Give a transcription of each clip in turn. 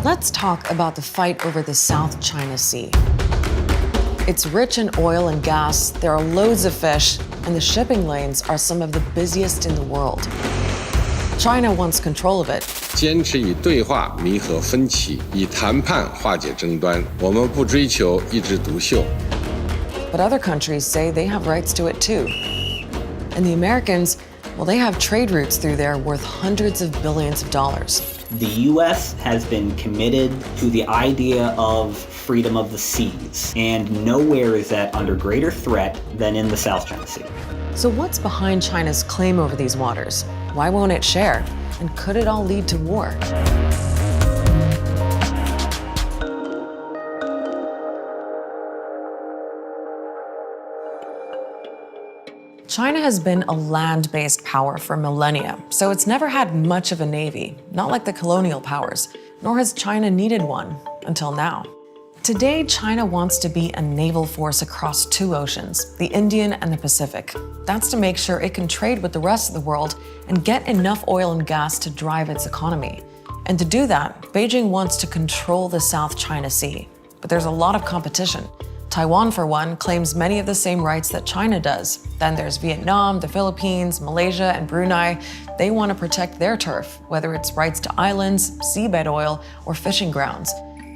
Let's talk about the fight over the South China Sea. It's rich in oil and gas, there are loads of fish, and the shipping lanes are some of the busiest in the world. China wants control of it. 坚持以对话弥合分歧，以谈判化解争端。我们不追求一枝独秀。But other countries say they have rights to it too. And the Americans, well, they have trade routes through there worth hundreds of billions of dollars. The U.S. has been committed to the idea of freedom of the seas, and nowhere is that under greater threat than in the South China Sea. So what's behind China's claim over these waters? Why won't it share? And could it all lead to war? China has been a land-based power for millennia, so it's never had much of a navy, not like the colonial powers, nor has China needed one until now. Today, China wants to be a naval force across two oceans, the Indian and the Pacific. That's to make sure it can trade with the rest of the world and get enough oil and gas to drive its economy. And to do that, Beijing wants to control the South China Sea. But there's a lot of competition. Taiwan, for one, claims many of the same rights that China does. Then there's Vietnam, the Philippines, Malaysia, and Brunei. They want to protect their turf, whether it's rights to islands, seabed oil, or fishing grounds.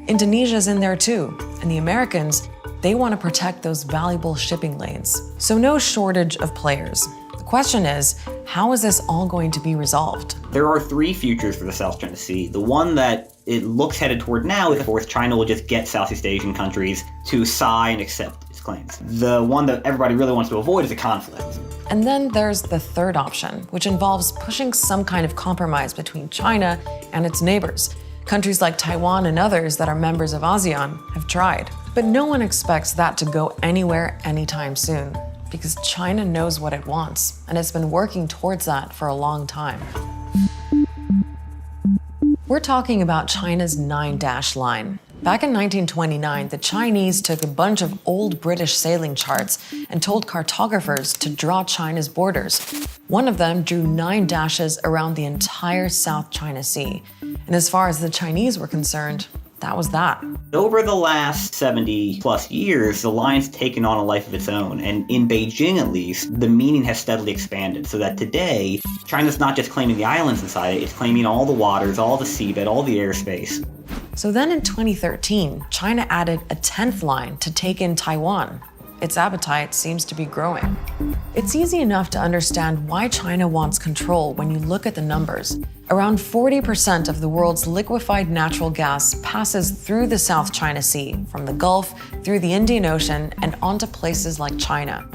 Indonesia's in there too, and the Americans, they want to protect those valuable shipping lanes. So no shortage of players. The question is, how is this all going to be resolved? There are three futures for the South China Sea. The one that it looks headed toward now is, of course, China will just get Southeast Asian countries to sigh and accept its claims. The one that everybody really wants to avoid is a conflict. And then there's the third option, which involves pushing some kind of compromise between China and its neighbors. Countries like Taiwan and others that are members of ASEAN have tried. But no one expects that to go anywhere anytime soon, because China knows what it wants, and it's been working towards that for a long time. We're talking about China's 9-dash line. Back in 1929, the Chinese took a bunch of old British sailing charts and told cartographers to draw China's borders. One of them drew 9 dashes around the entire South China Sea. And as far as the Chinese were concerned, that was that. Over the last 70 plus years, the line's taken on a life of its own. And in Beijing, at least, the meaning has steadily expanded so that today, China's not just claiming the islands inside it, it's claiming all the waters, all the seabed, all the airspace. So then in 2013, China added a 10th line to take in Taiwan. Its appetite seems to be growing. It's easy enough to understand why China wants control when you look at the numbers. Around 40% of the world's liquefied natural gas passes through the South China Sea, from the Gulf, through the Indian Ocean, and onto places like China.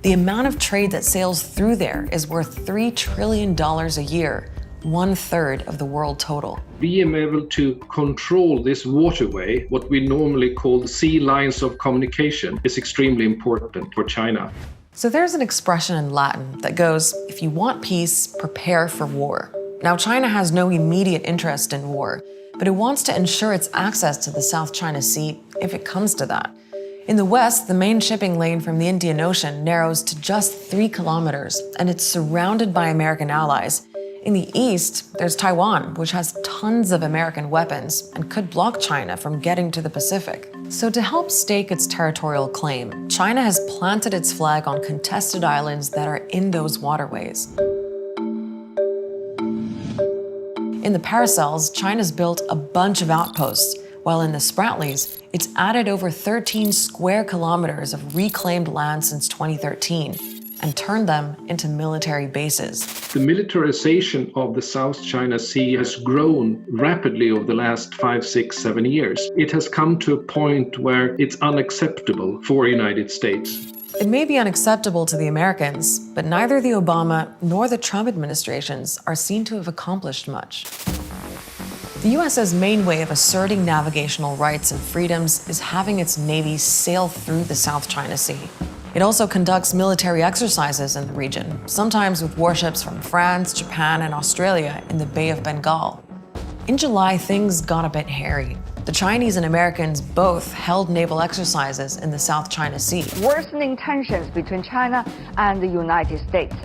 The amount of trade that sails through there is worth $3 trillion a year, 1/3 of the world total. Being able to control this waterway, what we normally call the sea lines of communication, is extremely important for China. So there's an expression in Latin that goes, if you want peace, prepare for war. Now, China has no immediate interest in war, but it wants to ensure its access to the South China Sea if it comes to that. In the west, the main shipping lane from the Indian Ocean narrows to just 3 kilometers, and it's surrounded by American allies. In the east, there's Taiwan, which has tons of American weapons and could block China from getting to the Pacific. So to help stake its territorial claim, China has planted its flag on contested islands that are in those waterways. In the Paracels, China's built a bunch of outposts, while in the Spratlys, it's added over 13 square kilometers of reclaimed land since 2013 and turned them into military bases. The militarization of the South China Sea has grown rapidly over the last 5, 6, 7 years. It has come to a point where it's unacceptable for the United States. It may be unacceptable to the Americans, but neither the Obama nor the Trump administrations are seen to have accomplished much. The US's main way of asserting navigational rights and freedoms is having its navy sail through the South China Sea. It also conducts military exercises in the region, sometimes with warships from France, Japan, and Australia in the Bay of Bengal. In July, things got a bit hairy. The Chinese and Americans both held naval exercises in the South China Sea. Worsening tensions between China and the United States.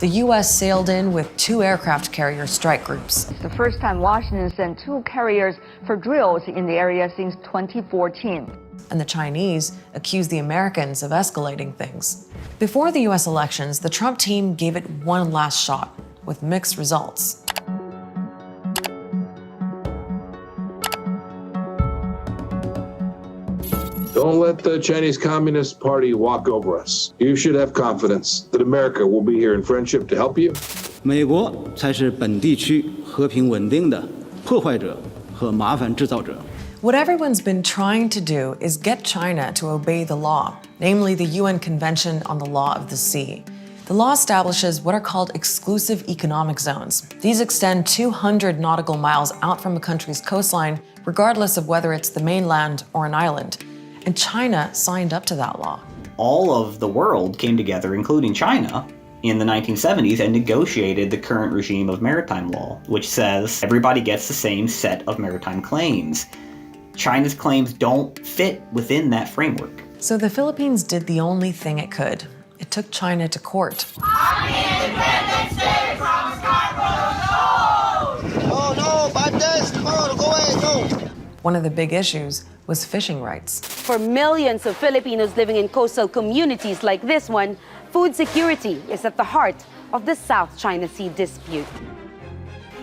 The US sailed in with 2 aircraft carrier strike groups. It's the first time Washington sent 2 carriers for drills in the area since 2014. And the Chinese accused the Americans of escalating things. Before the US elections, the Trump team gave it one last shot, with mixed results. Don't let the Chinese Communist Party walk over us. You should have confidence that America will be here in friendship to help you. 美国才是本地区和平稳定的破坏者和麻烦制造者。 What everyone's been trying to do is get China to obey the law, namely the UN Convention on the Law of the Sea. The law establishes what are called exclusive economic zones. These extend 200 nautical miles out from a country's coastline, regardless of whether it's the mainland or an island. And China signed up to that law. All of the world came together, including China, in the 1970s and negotiated the current regime of maritime law, which says everybody gets the same set of maritime claims. China's claims don't fit within that framework. So the Philippines did the only thing it could. It took China to court. One of the big issues was fishing rights. For millions of Filipinos living in coastal communities like this one, food security is at the heart of the South China Sea dispute.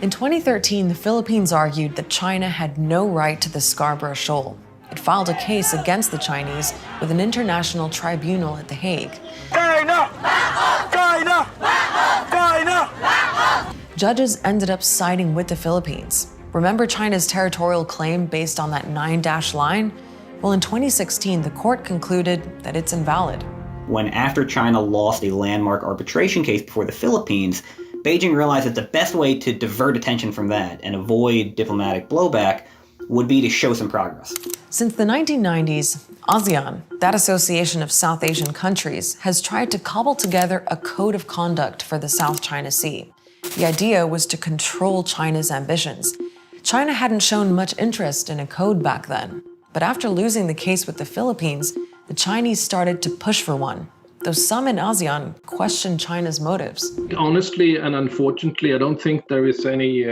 In 2013, the Philippines argued that China had no right to the Scarborough Shoal. It filed a case against the Chinese with an international tribunal at The Hague. China! China! China! Judges ended up siding with the Philippines. Remember China's territorial claim based on that 9-dash line? Well, in 2016, the court concluded that it's invalid. When after China lost a landmark arbitration case before the Philippines, Beijing realized that the best way to divert attention from that and avoid diplomatic blowback would be to show some progress. Since the 1990s, ASEAN, that association of South Asian countries, has tried to cobble together a code of conduct for the South China Sea. The idea was to control China's ambitions. China hadn't shown much interest in a code back then, but after losing the case with the Philippines, the Chinese started to push for one, though some in ASEAN questioned China's motives. Honestly and unfortunately, I don't think there is any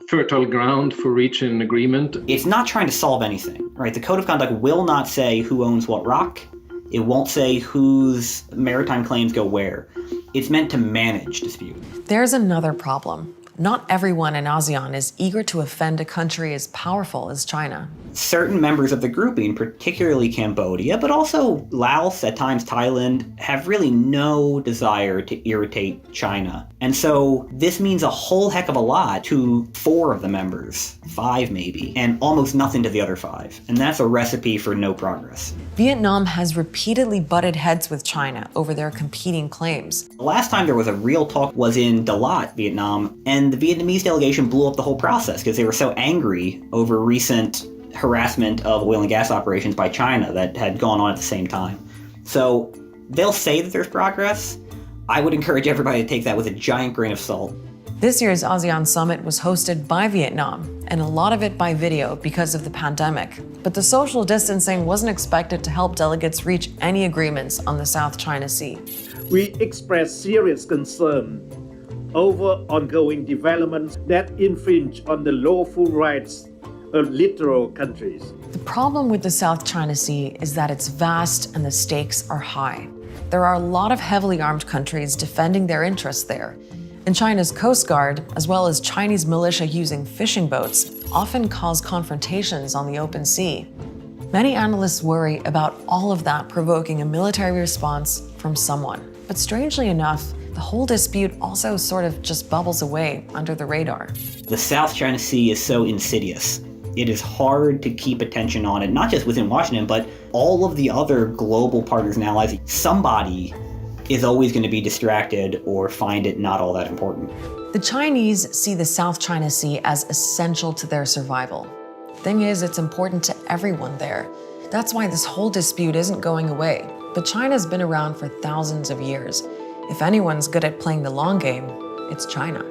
fertile ground for reaching an agreement. It's not trying to solve anything, right? The Code of Conduct will not say who owns what rock. It won't say whose maritime claims go where. It's meant to manage dispute. There's another problem. Not everyone in ASEAN is eager to offend a country as powerful as China. Certain members of the grouping, particularly Cambodia, but also Laos, at times Thailand, have really no desire to irritate China. And so this means a whole heck of a lot to 4 of the members, 5 maybe, and almost nothing to the other 5. And that's a recipe for no progress. Vietnam has repeatedly butted heads with China over their competing claims. The last time there was a real talk was in Dalat, Vietnam, and the Vietnamese delegation blew up the whole process because they were so angry over recent harassment of oil and gas operations by China that had gone on at the same time. So they'll say that there's progress. I would encourage everybody to take that with a giant grain of salt. This year's ASEAN summit was hosted by Vietnam, and a lot of it by video because of the pandemic. But the social distancing wasn't expected to help delegates reach any agreements on the South China Sea. We express serious concern over ongoing developments that infringe on the lawful rights of littoral countries. The problem with the South China Sea is that it's vast and the stakes are high. There are a lot of heavily armed countries defending their interests there. And China's Coast Guard, as well as Chinese militia using fishing boats, often cause confrontations on the open sea. Many analysts worry about all of that provoking a military response from someone. But strangely enough, the whole dispute also sort of just bubbles away under the radar. The South China Sea is so insidious. It is hard to keep attention on it, not just within Washington, but all of the other global partners and allies. Somebody is always going to be distracted or find it not all that important. The Chinese see the South China Sea as essential to their survival. Thing is, it's important to everyone there. That's why this whole dispute isn't going away. But China's been around for thousands of years. If anyone's good at playing the long game, it's China.